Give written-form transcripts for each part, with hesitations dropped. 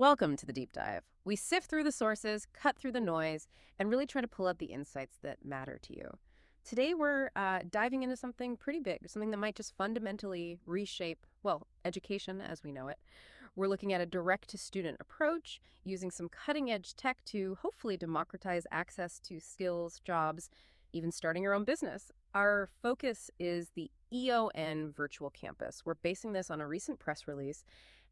Welcome to the deep dive. We sift through the sources, cut through the noise, and really try to pull out the insights that matter to you. Today, we're diving into something pretty big, something that might just fundamentally reshape, well, education as we know it. We're looking at a direct-to-student approach, using some cutting-edge tech to hopefully democratize access to skills, jobs, even starting your own business. Our focus is the EON Virtual Campus. We're basing this on a recent press release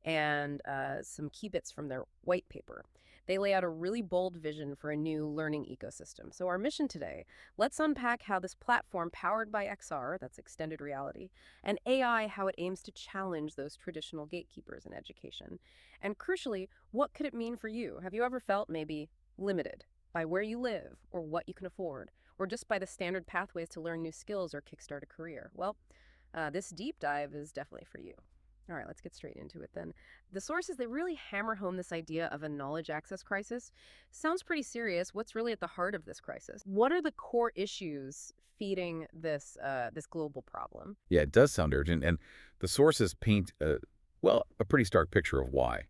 and some key bits from their white paper. They lay out a really bold vision for a new learning ecosystem. So our mission today, let's unpack how this platform powered by XR, that's extended reality, and AI, how it aims to challenge those traditional gatekeepers in education. And crucially, what could it mean for you? Have you ever felt maybe limited by where you live or what you can afford, or just by the standard pathways to learn new skills or kickstart a career? Well, this deep dive is definitely for you. All right, let's get straight into it then. The sources, they really hammer home this idea of a knowledge access crisis. Sounds pretty serious. What's really at the heart of this crisis? What are the core issues feeding this global problem? Yeah, it does sound urgent, and the sources paint, a pretty stark picture of why.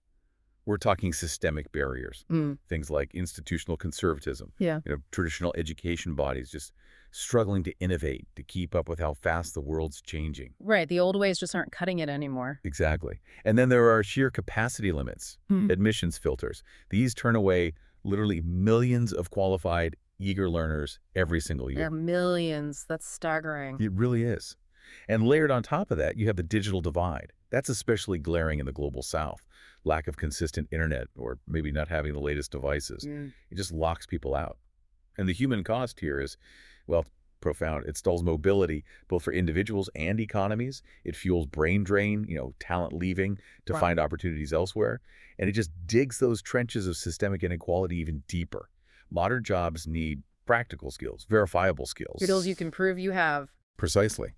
We're talking systemic barriers, things like institutional conservatism, Yeah. traditional education bodies just struggling to innovate, to keep up with how fast the world's changing. Right, the old ways just aren't cutting it anymore. Exactly. And then there are sheer capacity limits, admissions filters. These turn away literally millions of qualified, eager learners every single There year. are millions. That's staggering. It really is. And layered on top of that, you have the digital divide. That's especially glaring in the global south. Lack of consistent internet, or maybe not having the latest devices. It just locks people out. And the human cost here is, well, profound. It stalls mobility, both for individuals and economies. It fuels brain drain, talent leaving to Wow. find opportunities elsewhere. And it just digs those trenches of systemic inequality even deeper. Modern jobs need practical skills, verifiable skills. Skills you can prove you have. Precisely.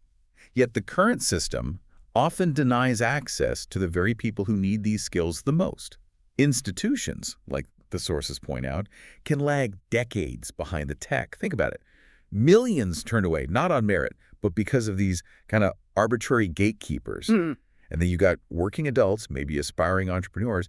Yet the current system often denies access to the very people who need these skills the most. Institutions, like the sources point out, can lag decades behind the tech. Think about it. Millions turned away, not on merit, but because of these kind of arbitrary gatekeepers. And then you got working adults, maybe aspiring entrepreneurs.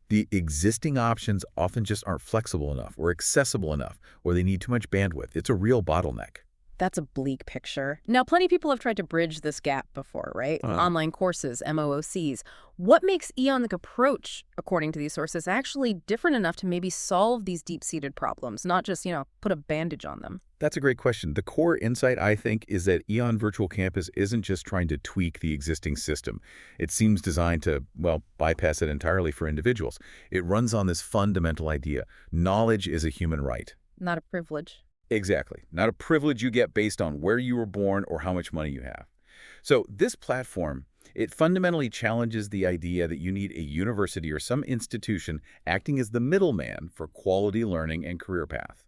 The existing options often just aren't flexible enough or accessible enough, or they need too much bandwidth. It's a real bottleneck. That's a bleak picture. Now, plenty of people have tried to bridge this gap before, right? Online courses, MOOCs. What makes EON's approach, according to these sources, actually different enough to maybe solve these deep-seated problems, not just, put a bandage on them? That's a great question. The core insight, I think, is that EON Virtual Campus isn't just trying to tweak the existing system. It seems designed to, bypass it entirely for individuals. It runs on this fundamental idea. Knowledge is a human right. Not a privilege. Exactly. Not a privilege you get based on where you were born or how much money you have. So this platform, it fundamentally challenges the idea that you need a university or some institution acting as the middleman for quality learning and career path.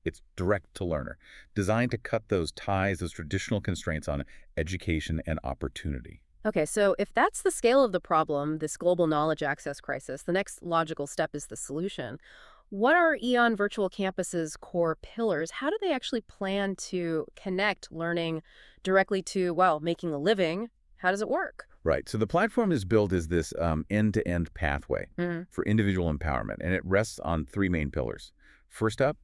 It's direct to learner, designed to cut those ties, those traditional constraints on education and opportunity. Okay, so if that's the scale of the problem, this global knowledge access crisis, the next logical step is the solution. What are EON Virtual Campus's core pillars? How do they actually plan to connect learning directly to, making a living? How does it work? Right. So the platform is built as this end-to-end pathway for individual empowerment, and it rests on three main pillars. First up,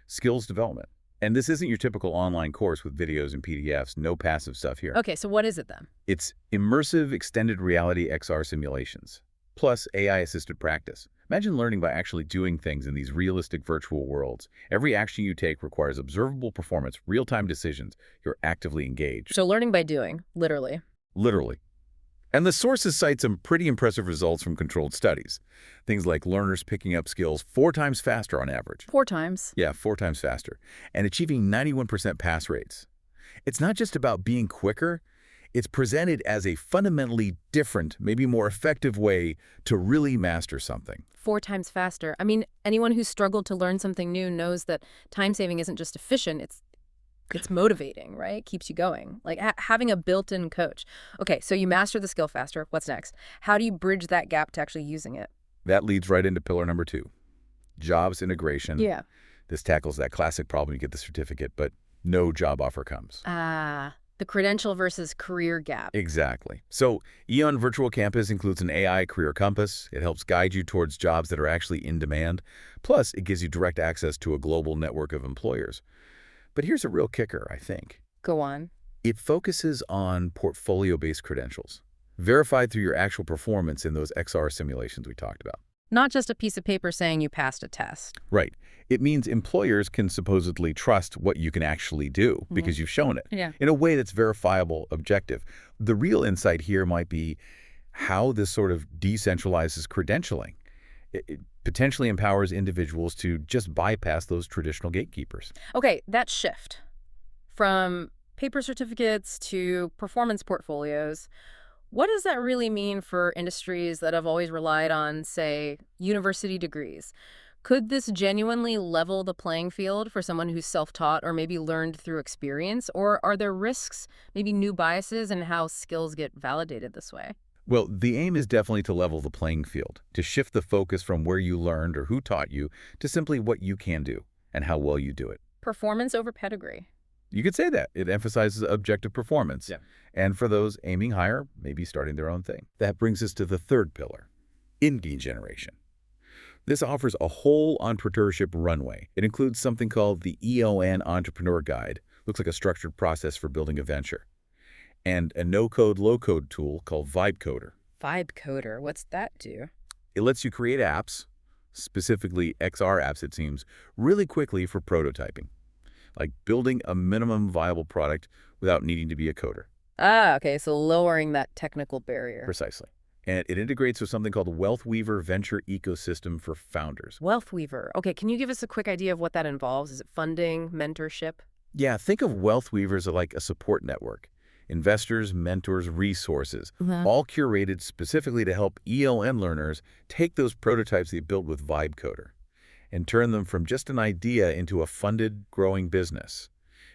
skills development. And this isn't your typical online course with videos and PDFs, no passive stuff here. Okay, so what is it then? It's immersive extended reality XR simulations, plus AI-assisted practice. Imagine learning by actually doing things in these realistic virtual worlds. Every action you take requires observable performance, real-time decisions. You're actively engaged. So learning by doing, literally. Literally. And the sources cite some pretty impressive results from controlled studies. Things like learners picking up skills 4 times faster on average. 4 times. Yeah, 4 times faster. And achieving 91% pass rates. It's not just about being quicker. It's presented as a fundamentally different, maybe more effective way to really master something. 4 times faster. I mean, anyone who's struggled to learn something new knows that time saving isn't just efficient, it's motivating, right? Keeps you going. Like having a built-in coach. Okay, so you master the skill faster. What's next? How do you bridge that gap to actually using it? That leads right into pillar number 2, jobs integration. Yeah. This tackles that classic problem. You get the certificate, but no job offer comes. The The credential versus career gap. Exactly. So EON Virtual Campus includes an AI career compass. It helps guide you towards jobs that are actually in demand. Plus, it gives you direct access to a global network of employers. But here's a real kicker, I think. Go on. It focuses on portfolio-based credentials, verified through your actual performance in those XR simulations we talked about. Not just a piece of paper saying you passed a test. Right. It means employers can supposedly trust what you can actually do because you've shown it in a way that's verifiable, objective. The real insight here might be how this sort of decentralizes credentialing. It potentially empowers individuals to just bypass those traditional gatekeepers. Okay, that shift from paper certificates to performance portfolios, what does that really mean for industries that have always relied on, say, university degrees? Could this genuinely level the playing field for someone who's self-taught or maybe learned through experience? Or are there risks, maybe new biases in how skills get validated this way? Well, the aim is definitely to level the playing field, to shift the focus from where you learned or who taught you to simply what you can do and how well you do it. Performance over pedigree. You could say that. It emphasizes objective performance. Yeah. And for those aiming higher, maybe starting their own thing. That brings us to the third pillar, in-game generation. This offers a whole entrepreneurship runway. It includes something called the EON Entrepreneur Guide. Looks like a structured process for building a venture. And a no-code, low-code tool called Vibe Coder. Vibe Coder, what's that do? It lets you create apps, specifically XR apps it seems, really quickly for prototyping. Like building a minimum viable product without needing to be a coder. Ah, okay, so lowering that technical barrier. Precisely. And it integrates with something called WealthWeaver Venture Ecosystem for Founders. WealthWeaver. Okay, can you give us a quick idea of what that involves? Is it funding, mentorship? Yeah, think of WealthWeaver as like a support network. Investors, mentors, resources, all curated specifically to help EON learners take those prototypes they built with Vibe Coder and turn them from just an idea into a funded, growing business.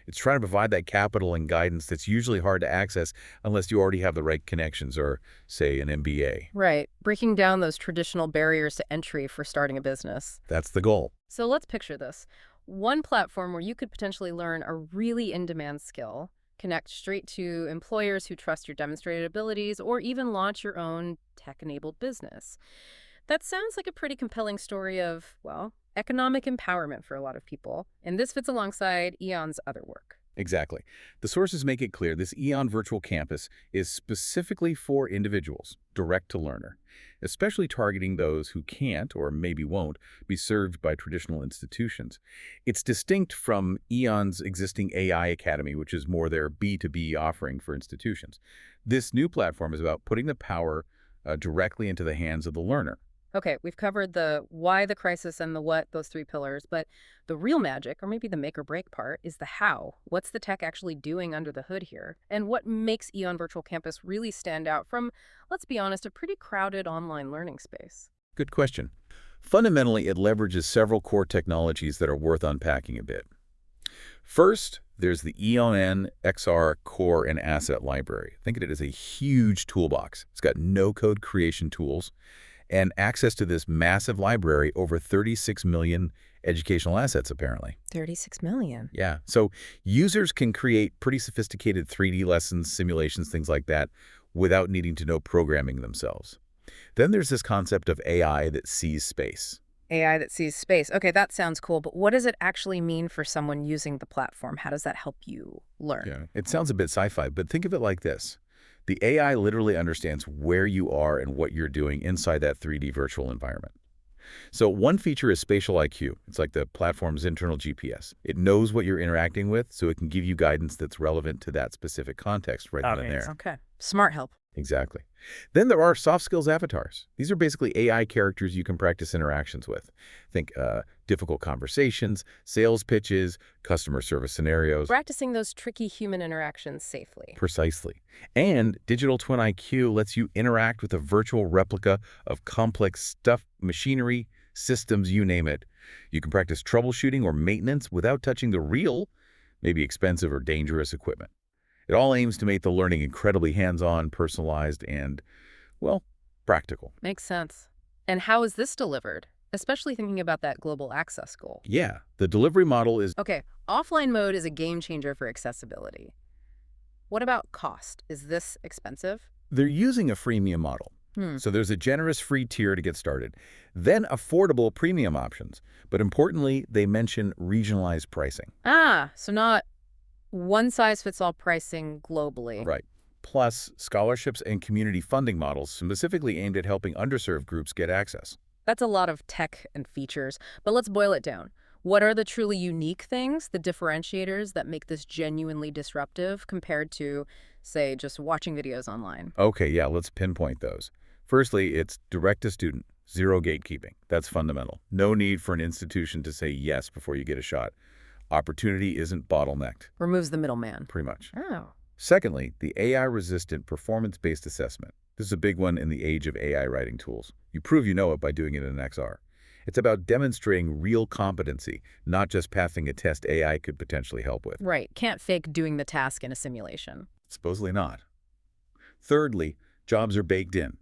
It's trying to provide that capital and guidance that's usually hard to access unless you already have the right connections or, say, an MBA. Right. Breaking down those traditional barriers to entry for starting a business. That's the goal. So let's picture this. One platform where you could potentially learn a really in-demand skill, connect straight to employers who trust your demonstrated abilities, or even launch your own tech-enabled business. That sounds like a pretty compelling story of, well, economic empowerment for a lot of people. And this fits alongside EON's other work. Exactly. The sources make it clear this EON Virtual Campus is specifically for individuals, direct to learner, especially targeting those who can't or maybe won't be served by traditional institutions. It's distinct from EON's existing AI Academy, which is more their B2B offering for institutions. This new platform is about putting the power directly into the hands of the learner. Okay, we've covered the why, the crisis, and the what, those three pillars, but the real magic, or maybe the make or break part, is the how. What's the tech actually doing under the hood here? And what makes EON Virtual Campus really stand out from, let's be honest, a pretty crowded online learning space? Good question. Fundamentally, it leverages several core technologies that are worth unpacking a bit. First, there's the EON XR Core and Asset Library. Think of it as a huge toolbox. It's got no-code creation tools and access to this massive library, over 36 million educational assets, apparently. 36 million? Yeah. So users can create pretty sophisticated 3D lessons, simulations, things like that, without needing to know programming themselves. Then there's this concept of AI that sees space. AI that sees space. Okay, that sounds cool, but what does it actually mean for someone using the platform? How does that help you learn? Yeah. It sounds a bit sci-fi, but think of it like this. The AI literally understands where you are and what you're doing inside that 3D virtual environment. So one feature is spatial IQ. It's like the platform's internal GPS. It knows what you're interacting with, so it can give you guidance that's relevant to that specific context right then and there. Okay. Smart help. Exactly. Then there are soft skills avatars. These are basically AI characters you can practice interactions with. Think difficult conversations, sales pitches, customer service scenarios. Practicing those tricky human interactions safely. Precisely. And Digital Twin IQ lets you interact with a virtual replica of complex stuff, machinery, systems, you name it. You can practice troubleshooting or maintenance without touching the real, maybe expensive or dangerous equipment. It all aims to make the learning incredibly hands-on, personalized, and, well, practical. Makes sense. And how is this delivered? Especially thinking about that global access goal. Yeah, the delivery model is... Okay, offline mode is a game changer for accessibility. What about cost? Is this expensive? They're using a freemium model. Hmm. So there's a generous free tier to get started, then affordable premium options. But importantly, they mention regionalized pricing. Ah, so not one-size-fits-all pricing globally. Right. Plus, scholarships and community funding models specifically aimed at helping underserved groups get access. That's a lot of tech and features, but let's boil it down. What are the truly unique things, the differentiators that make this genuinely disruptive compared to, say, just watching videos online? Okay, yeah, let's pinpoint those. Firstly, it's direct to student, zero gatekeeping. That's fundamental. No need for an institution to say yes before you get a shot. Opportunity isn't bottlenecked, Removes the middleman. pretty much. Oh. Secondly, the AI-resistant performance-based assessment. This is a big one in the age of AI writing tools. You prove you know it by doing it in XR. It's about demonstrating real competency, not just passing a test AI could potentially help with. Right. Can't fake doing the task in a simulation. Supposedly not. Thirdly, jobs are baked in.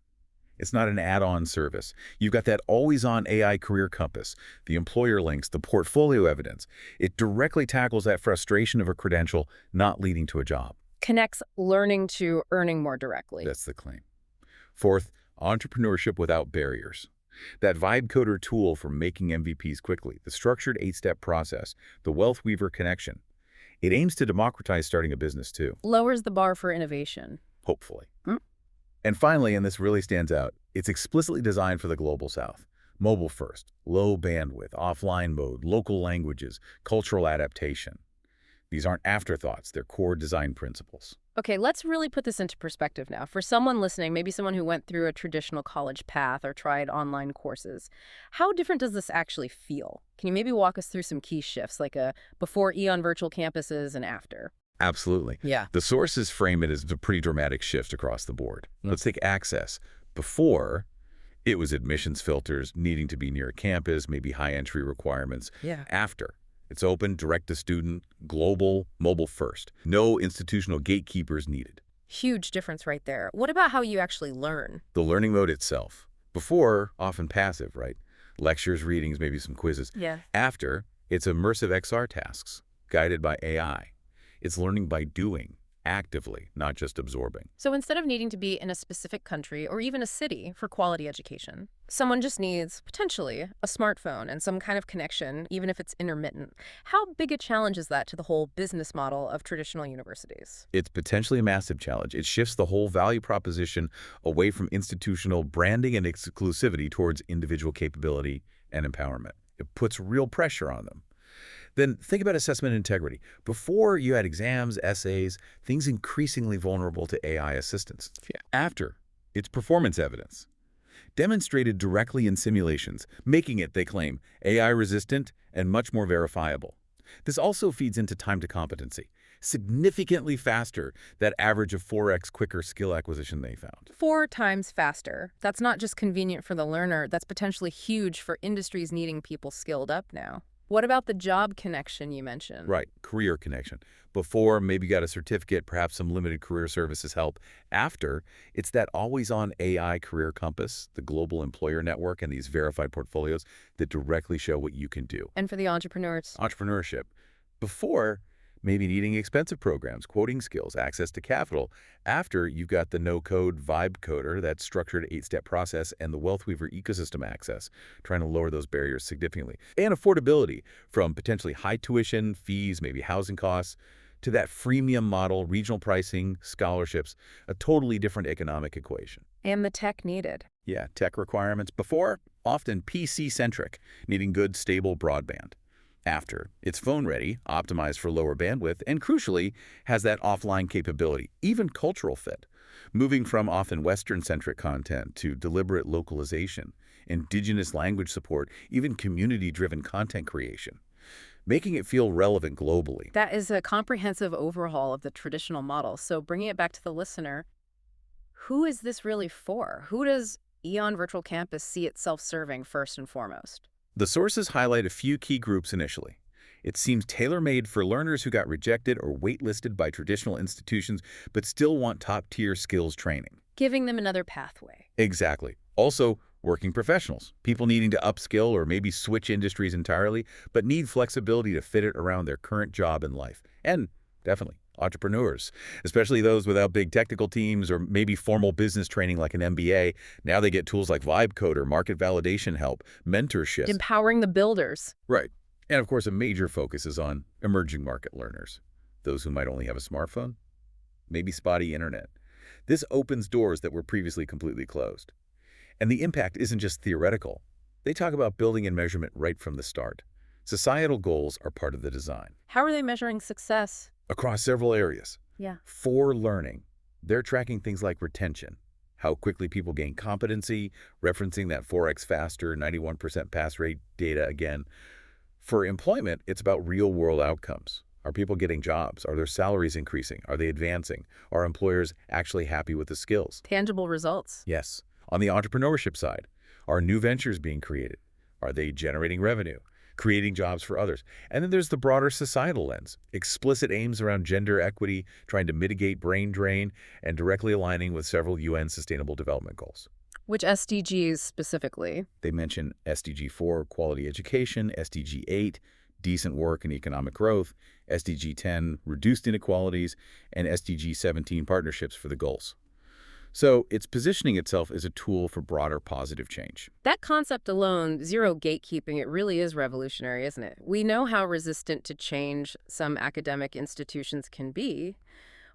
It's not an add-on service. You've got that always-on AI career compass, the employer links, the portfolio evidence. It directly tackles that frustration of a credential not leading to a job. Connects learning to earning more directly. That's the claim. Fourth, entrepreneurship without barriers. That Vibe Coder tool for making MVPs quickly, the structured 8-step process, the WealthWeaver connection. It aims to democratize starting a business too, Lowers the bar for innovation. hopefully. Hmm. And finally, and this really stands out, it's explicitly designed for the Global South. Mobile first, low bandwidth, offline mode, local languages, cultural adaptation. These aren't afterthoughts, they're core design principles. Okay, let's really put this into perspective now. For someone listening, maybe someone who went through a traditional college path or tried online courses, how different does this actually feel? Can you maybe walk us through some key shifts, like a before EON Virtual Campuses and after? Absolutely. Yeah. The sources frame it as a pretty dramatic shift across the board. Let's take access. Before, it was admissions filters, needing to be near a campus, maybe high entry requirements. Yeah. After, it's open, direct to student, global, mobile first. No institutional gatekeepers needed. Huge difference right there. What about how you actually learn? The learning mode itself. Before, often passive, right? Lectures, readings, maybe some quizzes. Yeah. After, it's immersive XR tasks, guided by AI. It's learning by doing, actively, not just absorbing. So instead of needing to be in a specific country or even a city for quality education, someone just needs, potentially, a smartphone and some kind of connection, even if it's intermittent. How big a challenge is that to the whole business model of traditional universities? It's potentially a massive challenge. It shifts the whole value proposition away from institutional branding and exclusivity towards individual capability and empowerment. It puts real pressure on them. Then think about assessment integrity. Before, you had exams, essays, things increasingly vulnerable to AI assistance. After, it's performance evidence, demonstrated directly in simulations, making it, they claim, AI-resistant and much more verifiable. This also feeds into time to competency, significantly faster, that average of 4x quicker skill acquisition they found. 4 times faster. That's not just convenient for the learner, that's potentially huge for industries needing people skilled up now. What about the job connection you mentioned? Right, career connection. Before, maybe you got a certificate, perhaps some limited career services help. After, it's that always-on AI career compass, the global employer network, and these verified portfolios that directly show what you can do. And for the entrepreneurs? Entrepreneurship. Before, maybe needing expensive programs, quoting skills, access to capital. After, you've got the no-code Vibe Coder, that structured 8-step process, and the WealthWeaver ecosystem access, trying to lower those barriers significantly. And affordability, from potentially high tuition, fees, maybe housing costs, to that freemium model, regional pricing, scholarships, a totally different economic equation. And the tech needed. Yeah, tech requirements. Before, often PC-centric, needing good, stable broadband. After, it's phone-ready, optimized for lower bandwidth, and crucially, has that offline capability, even cultural fit, moving from often Western-centric content to deliberate localization, indigenous language support, even community-driven content creation, making it feel relevant globally. That is a comprehensive overhaul of the traditional model. So bringing it back to the listener, who is this really for? Who does EON Virtual Campus see itself serving first and foremost? The sources highlight a few key groups initially. It seems tailor-made for learners who got rejected or waitlisted by traditional institutions but still want top-tier skills training. Giving them another pathway. Exactly. Also, working professionals, people needing to upskill or maybe switch industries entirely, but need flexibility to fit it around their current job and life. And definitely, Entrepreneurs, especially those without big technical teams or maybe formal business training like an MBA, now they get tools like Vibe Coder, market validation help, mentorship. Empowering the builders. Right. And of course, a major focus is on emerging market learners, those who might only have a smartphone, maybe spotty internet. This opens doors that were previously completely closed. And the impact isn't just theoretical. They talk about building and measurement right from the start. Societal goals are part of the design. How are they measuring success? Across several areas. Yeah. For learning, they're tracking things like retention, how quickly people gain competency, referencing that 4x faster, 91% pass rate data again. For employment, it's about real-world outcomes. Are people getting jobs? Are their salaries increasing? Are they advancing? Are employers actually happy with the skills? Tangible results. Yes. On the entrepreneurship side, are new ventures being created? Are they generating revenue? Creating jobs for others? And then there's the broader societal lens, explicit aims around gender equity, trying to mitigate brain drain, and directly aligning with several UN Sustainable Development Goals. Which SDGs specifically? They mention SDG 4, quality education, SDG 8, decent work and economic growth, SDG 10, reduced inequalities, and SDG 17, partnerships for the goals. So it's positioning itself as a tool for broader positive change. That concept alone, zero gatekeeping, it really is revolutionary, isn't it? We know how resistant to change some academic institutions can be.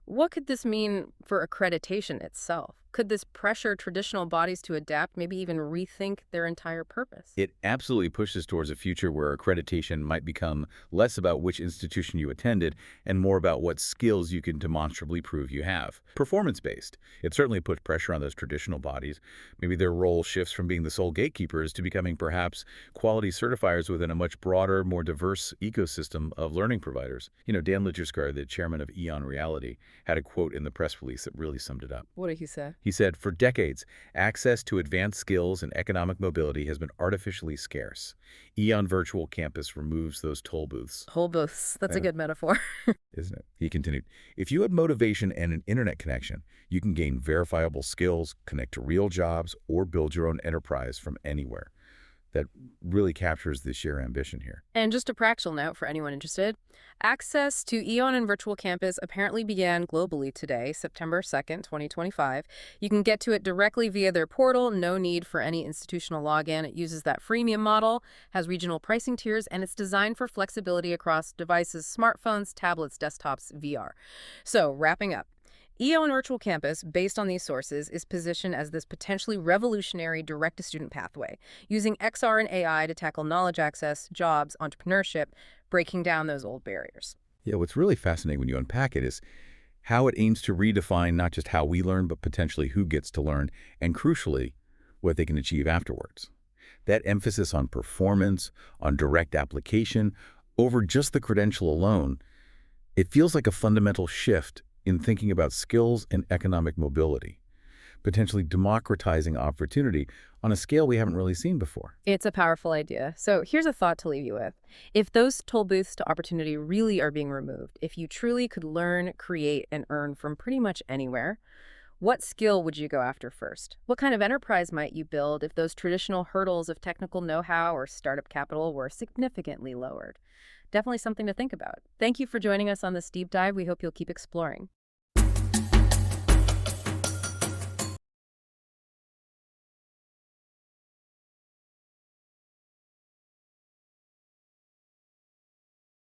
What could this mean for accreditation itself? Could this pressure traditional bodies to adapt, maybe even rethink their entire purpose? It absolutely pushes towards a future where accreditation might become less about which institution you attended and more about what skills you can demonstrably prove you have. Performance-based. It certainly puts pressure on those traditional bodies. Maybe their role shifts from being the sole gatekeepers to becoming perhaps quality certifiers within a much broader, more diverse ecosystem of learning providers. You know, Dan Litgerskar, the chairman of EON Reality, had a quote in the press release that really summed it up. What did he say? He said, "For decades, access to advanced skills and economic mobility has been artificially scarce. EON Virtual Campus removes those toll booths." Toll booths. That's a good metaphor. Isn't it? He continued, "If you had motivation and an internet connection, you can gain verifiable skills, connect to real jobs, or build your own enterprise from anywhere." That really captures the sheer ambition here. And just a practical note for anyone interested, access to EON and Virtual Campus apparently began globally today, September 2nd, 2025. You can get to it directly via their portal, no need for any institutional login. It uses that freemium model, has regional pricing tiers, and it's designed for flexibility across devices, smartphones, tablets, desktops, VR. So, wrapping up. EON Virtual Campus, based on these sources, is positioned as this potentially revolutionary direct-to-student pathway, using XR and AI to tackle knowledge access, jobs, entrepreneurship, breaking down those old barriers. Yeah, what's really fascinating when you unpack it is how it aims to redefine not just how we learn, but potentially who gets to learn, and crucially, what they can achieve afterwards. That emphasis on performance, on direct application, over just the credential alone, it feels like a fundamental shift in thinking about skills and economic mobility, potentially democratizing opportunity on a scale we haven't really seen before. It's a powerful idea. So here's a thought to leave you with. If those toll booths to opportunity really are being removed, if you truly could learn, create, and earn from pretty much anywhere, what skill would you go after first? What kind of enterprise might you build if those traditional hurdles of technical know-how or startup capital were significantly lowered? Definitely something to think about. Thank you for joining us on this deep dive. We hope you'll keep exploring.